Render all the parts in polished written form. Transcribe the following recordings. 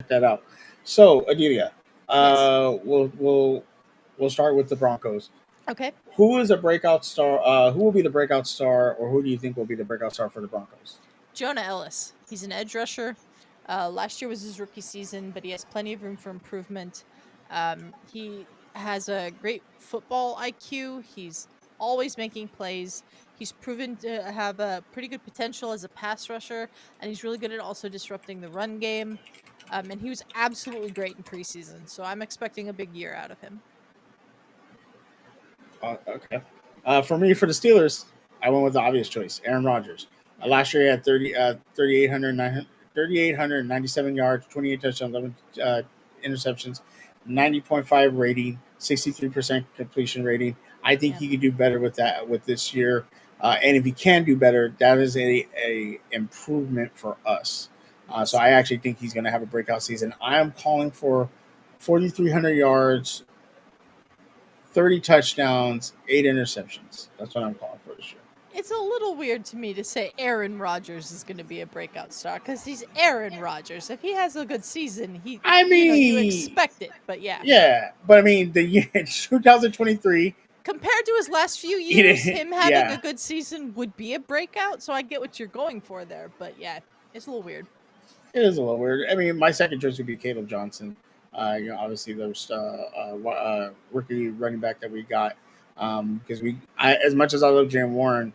check that out. So, Adelia, Yes. we'll start with the Broncos. Okay. Who is a breakout star? Who will be the breakout star, or who do you think will be the breakout star for the Broncos? Jonah Ellis. He's an edge rusher. Last year was his rookie season, but he has plenty of room for improvement. He has a great football IQ. He's always making plays. He's proven to have a pretty good potential as a pass rusher, and he's really good at also disrupting the run game. And he was absolutely great in preseason, so I'm expecting a big year out of him. Okay. For me, for the Steelers, I went with the obvious choice, Aaron Rodgers. Yeah. Last year, he had 3,897 yards, 28 touchdowns, 11 interceptions, 90.5 rating, 63% completion rating. I think Yeah. he could do better with that with this year. And if he can do better, that is a improvement for us. So Yes. I actually think he's going to have a breakout season. I am calling for 4,300 yards, 30 touchdowns, 8 interceptions. That's what I'm calling for this year. It's a little weird to me to say Aaron Rodgers is going to be a breakout star because he's Aaron Rodgers. If he has a good season, I you mean, expect it. But yeah, yeah, but I mean, the year 2023, compared to his last few he years, didn't, him having a yeah, good season would be a breakout. So I get what you're going for there. But yeah, it's a little weird. it is a little weird. I mean, my second choice would be Caleb Johnson. Obviously, there's rookie running back that we got because as much as I love Jam Warren,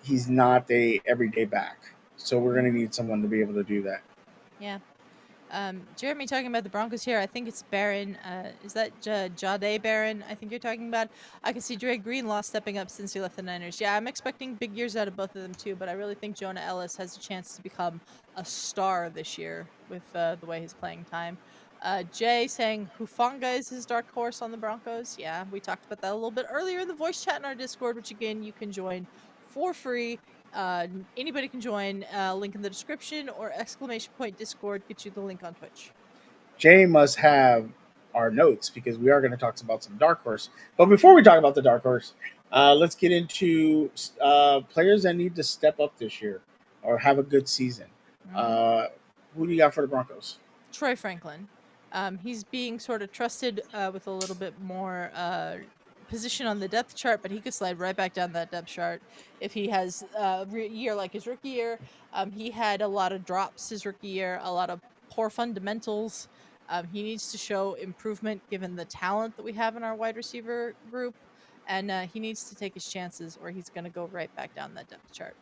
he's not a everyday back, so we're gonna Mhm. need someone to be able to do that. Yeah. Jeremy talking about the Broncos here. I think it's Barron. Is that Jade Barron? I think you're talking about. I can see Dre Greenlaw stepping up since he left the Niners. Yeah, I'm expecting big years out of both of them too. But I really think Jonah Ellis has a chance to become a star this year with the way he's playing time. Jay saying Hufanga is his dark horse on the Broncos. Yeah, we talked about that a little bit earlier in the voice chat in our Discord, which again you can join for free. Anybody can join. Link in the description or exclamation point Discord gets you the link on Twitch. Jay must have our notes because we are going to talk about some dark horse. But before we talk about the dark horse, let's get into players that need to step up this year or have a good season. Hmm. Uh, who do you got for the Broncos? Troy Franklin. He's being sort of trusted with a little bit more position on the depth chart, but he could slide right back down that depth chart if he has a year like his rookie year. He had a lot of drops his rookie year, a lot of poor fundamentals. He needs to show improvement given the talent that we have in our wide receiver group, and he needs to take his chances, or he's going to go right back down that depth chart.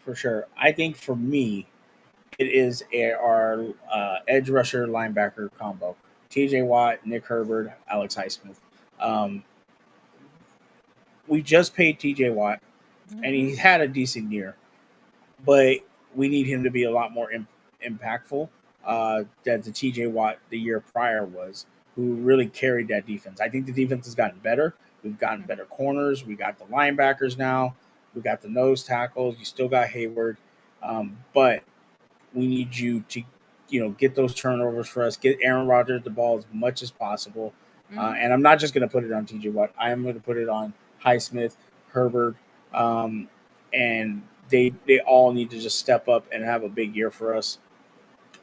For sure. I think for me, it is our edge rusher linebacker combo: T.J. Watt, Nick Herbert, Alex Highsmith. Um, we just paid T.J. Watt, and Hmm. he's had a decent year, but we need him to be a lot more impactful that the TJ Watt the year prior was, who really carried that defense. I think the defense has gotten better. We've gotten better corners. We got the linebackers now. We got the nose tackles. You still got Hayward, but we need you to, get those turnovers for us. Get Aaron Rodgers the ball as much as possible. Hmm. And I'm not just going to put it on TJ Watt. I am going to put it on Highsmith, Herbert, um, and they all need to just step up and have a big year for us.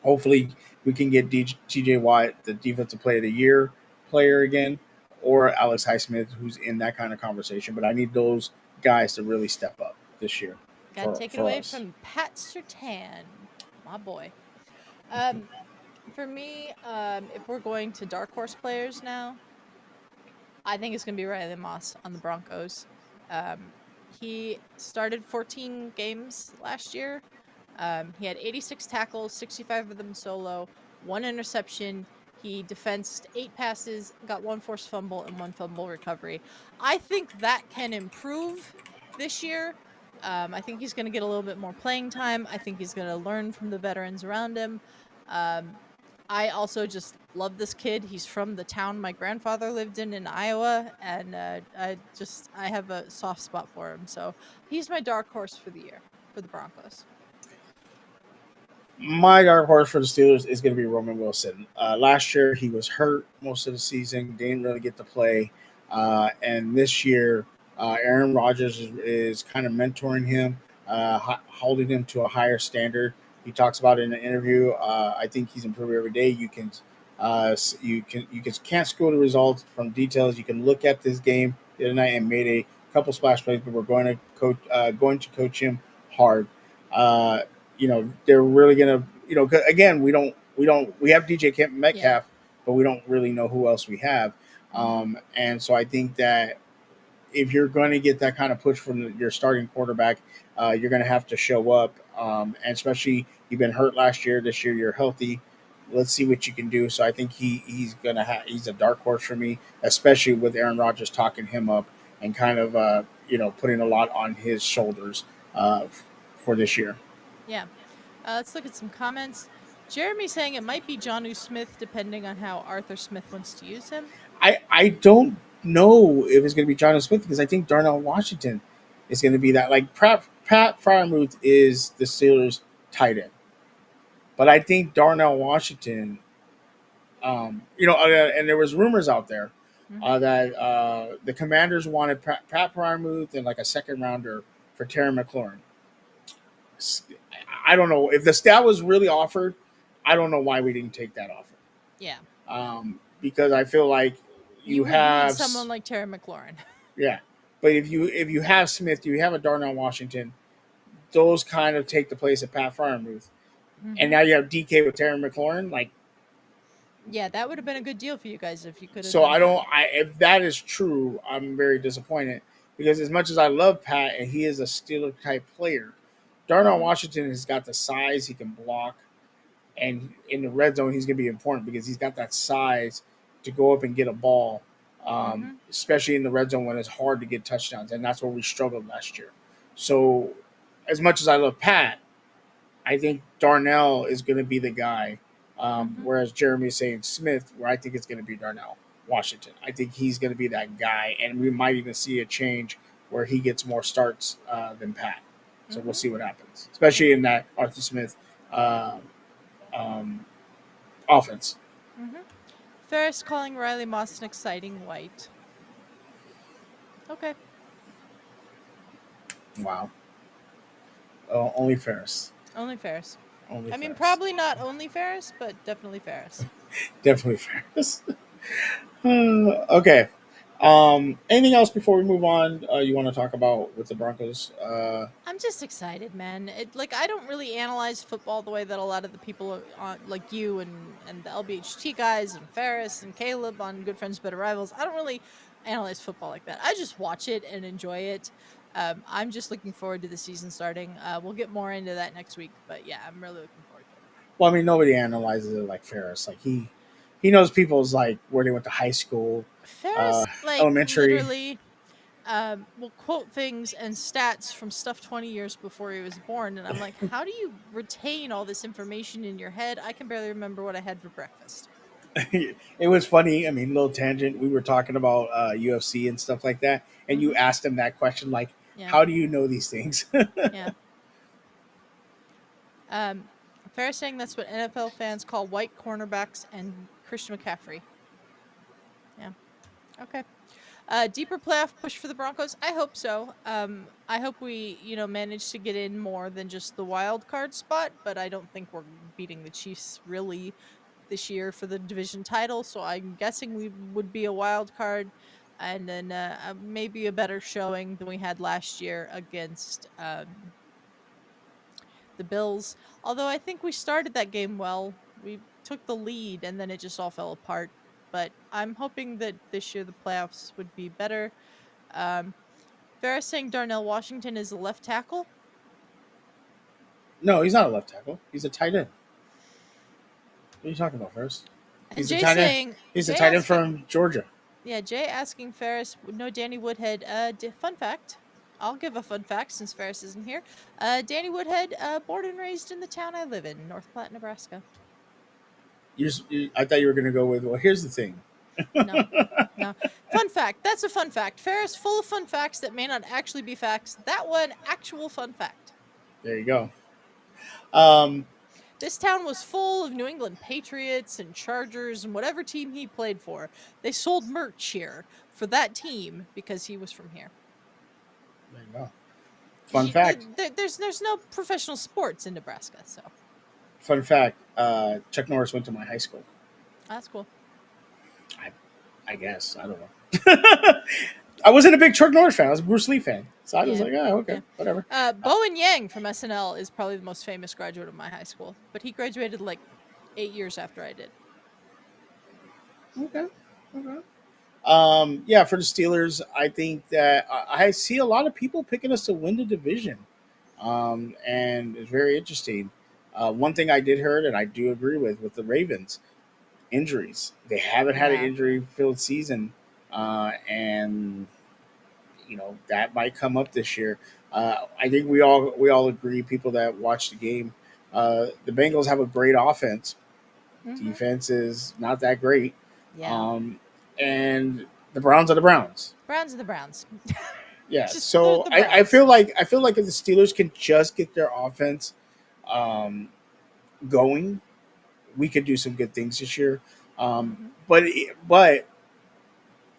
Hopefully, we can get TJ Watt, the Defensive Player of the Year player again, or Alex Highsmith, who's in that kind of conversation. But I need those guys to really step up this year Got to take it for away us. from Pat Sertan, my boy. Um, for me, if we're going to dark horse players now, I think it's gonna be Riley Moss on the Broncos. He started 14 games last year. He had 86 tackles, 65 of them solo, one interception. He defensed 8 passes, got one forced fumble, and one fumble recovery. I think that can improve this year. I think he's going to get a little bit more playing time. I think he's going to learn from the veterans around him. Um, I also just love this kid. He's from the town my grandfather lived in Iowa, and I have a soft spot for him. So he's my dark horse for the year for the Broncos. My dark horse for the Steelers is going to be Roman Wilson. Last year, he was hurt most of the season, didn't really get to play. And this year, Aaron Rodgers is kind of mentoring him, holding him to a higher standard. He talks about it in an interview. I think he's improving every day. You can't school the results from details. You can look at this game the other night and made a couple splash plays, but we're going to coach him hard. Uh, they're really gonna. 'Cause again, we have DJ Kemp Yeah. Metcalf, but we don't really know who else we have. And so I think that if you're going to get that kind of push from your starting quarterback, you're going to have to show up. And especially you've been hurt last year. This year you're healthy. Let's see what you can do. So I think he's a dark horse for me, especially with Aaron Rodgers talking him up and kind of putting a lot on his shoulders for this year. Yeah. Let's look at some comments. Jeremy saying it might be Johnu Smith depending on how Arthur Smith wants to use him. I don't know if it's going to be Jonathan Smith because I think Darnell Washington is going to be that. Like Pat Fryermuth is the Steelers' tight end, but I think Darnell Washington, and there was rumors out there that the Commanders wanted Pat Fryermuth and like a second rounder for Terry McLaurin. I don't know if the stat was really offered. I don't know why we didn't take that offer. Yeah. Because I feel like you would need someone like Terry McLaurin. Yeah, but if you have Smith, you have a Darnell Washington. Those kind of take the place of Pat Fryermuth, and now you have DK with Terry McLaurin. Like, yeah, that would have been a good deal for you guys if you could have. So I don't. If that is true, I'm very disappointed because as much as I love Pat and he is a Steeler type player, Darnell Washington has got the size. He can block, and in the red zone, he's going to be important because he's got that size to go up and get a ball, especially in the red zone when it's hard to get touchdowns, and that's where we struggled last year. So, as much as I love Pat, I think Darnell is going to be the guy, whereas Jeremy is saying Smith, where I think it's going to be Darnell Washington. I think he's going to be that guy, and we might even see a change where he gets more starts than Pat. So we'll see what happens, especially in that Arthur Smith offense. Ferris calling Riley Moss an exciting white. Okay. Wow. Only Ferris. Only Ferris. Only I mean, Ferris. probably not only Ferris, but definitely Ferris. Definitely Ferris. Okay. Anything else before we move on? You want to talk about with the Broncos? I'm just excited, man. I don't really analyze football the way that a lot of the people like you and the LBHT guys and Ferris and Caleb on Good Friends Better Rivals. I don't really analyze football like that. I just watch it and enjoy it. I'm just looking forward to the season starting. We'll get more into that next week, but yeah, I'm really looking forward to it. Well, I mean, nobody analyzes it like Ferris. Like he knows people's like where they went to high school, Ferris, elementary. literally will quote things and stats from stuff 20 years before he was born. And I'm like, how do you retain all this information in your head? I can barely remember what I had for breakfast. It was funny. I mean, little tangent. We were talking about UFC and stuff like that, and you asked him that question, like, "How do you know these things?" Yeah. Ferris saying that's what NFL fans call white cornerbacks and Christian McCaffrey. Yeah. Okay. Deeper playoff push for the Broncos. I hope so. I hope we, manage to get in more than just the wild card spot, but I don't think we're beating the Chiefs really this year for the division title. So I'm guessing we would be a wild card, and then maybe a better showing than we had last year against the Bills. Although I think we started that game well. We took the lead, and then it just all fell apart. But I'm hoping that this year the playoffs would be better. Ferris saying Darnell Washington is a left tackle. No, he's not a left tackle. He's a tight end. What are you talking about, Ferris? He's a tight end. He's a tight end from Georgia. Yeah, Jay asking Ferris, no Danny Woodhead. Fun fact. I'll give a fun fact since Ferris isn't here. Danny Woodhead, born and raised in the town I live in, North Platte, Nebraska. I thought you were going to go with, well, here's the thing. No. Fun fact. That's a fun fact. Ferris, full of fun facts that may not actually be facts. That one, actual fun fact. There you go. This town was full of New England Patriots and Chargers and whatever team he played for. They sold merch here for that team because he was from here. There you go. Fun fact. There's no professional sports in Nebraska, so. Fun fact: Chuck Norris went to my high school. That's cool. I, I guess I don't know. I wasn't a big Chuck Norris fan. I was a Bruce Lee fan, so I was Yeah. like, oh, okay, Yeah. whatever. Bowen Yang from SNL is probably the most famous graduate of my high school, but he graduated like 8 years after I did. Okay, okay. Yeah, for the Steelers, I think that I see a lot of people picking us to win the division, and it's very interesting. One thing I did heard, and I do agree with the Ravens, injuries. They haven't had an Yeah. injury-filled season, and that might come up this year. I think we all agree. People that watch the game, the Bengals have a great offense. Mm-hmm. Defense is not that great, Yeah. um, and the Browns are the Browns. Browns are the Browns. Yeah, Just they're so the I Browns. feel like if the Steelers can just get their offense um, going, we could do some good things this year. Mm-hmm. But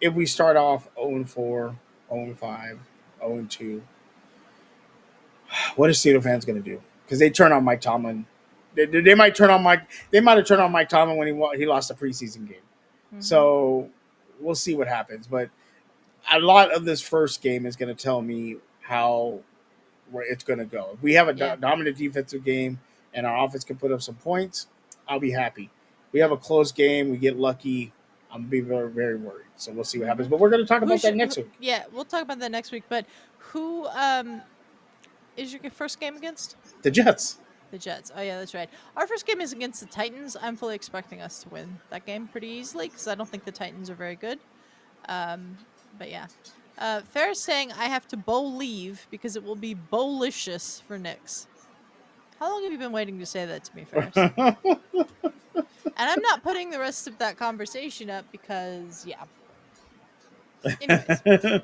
if we start off 0-4, 0-5, 0-2, what are Steelers fans going to do? Because they turn on Mike Tomlin. They might turn on Mike. They might have turned on Mike Tomlin when he lost the preseason game. Mm-hmm. So we'll see what happens. But a lot of this first game is going to tell me how where it's going to go. If we have a Yeah. dominant defensive game and our offense can put up some points, I'll be happy. If we have Yeah. a close game, we get lucky, I'm going to be very, very worried. So we'll see what Mm-hmm. happens. But we're going to talk Who about that should? next week. Yeah, we'll talk about that next week. But who is your first game against? The Jets. The Jets. Oh yeah, that's right. Our first game is against the Titans. I'm fully expecting us to win that game pretty easily because I don't think the Titans are very good. But yeah. Ferris saying I have to bowl leave because it will be bowlicious for Knicks. How long have you been waiting to say that to me, Ferris? And I'm not putting the rest of that conversation up because, yeah. Anyways.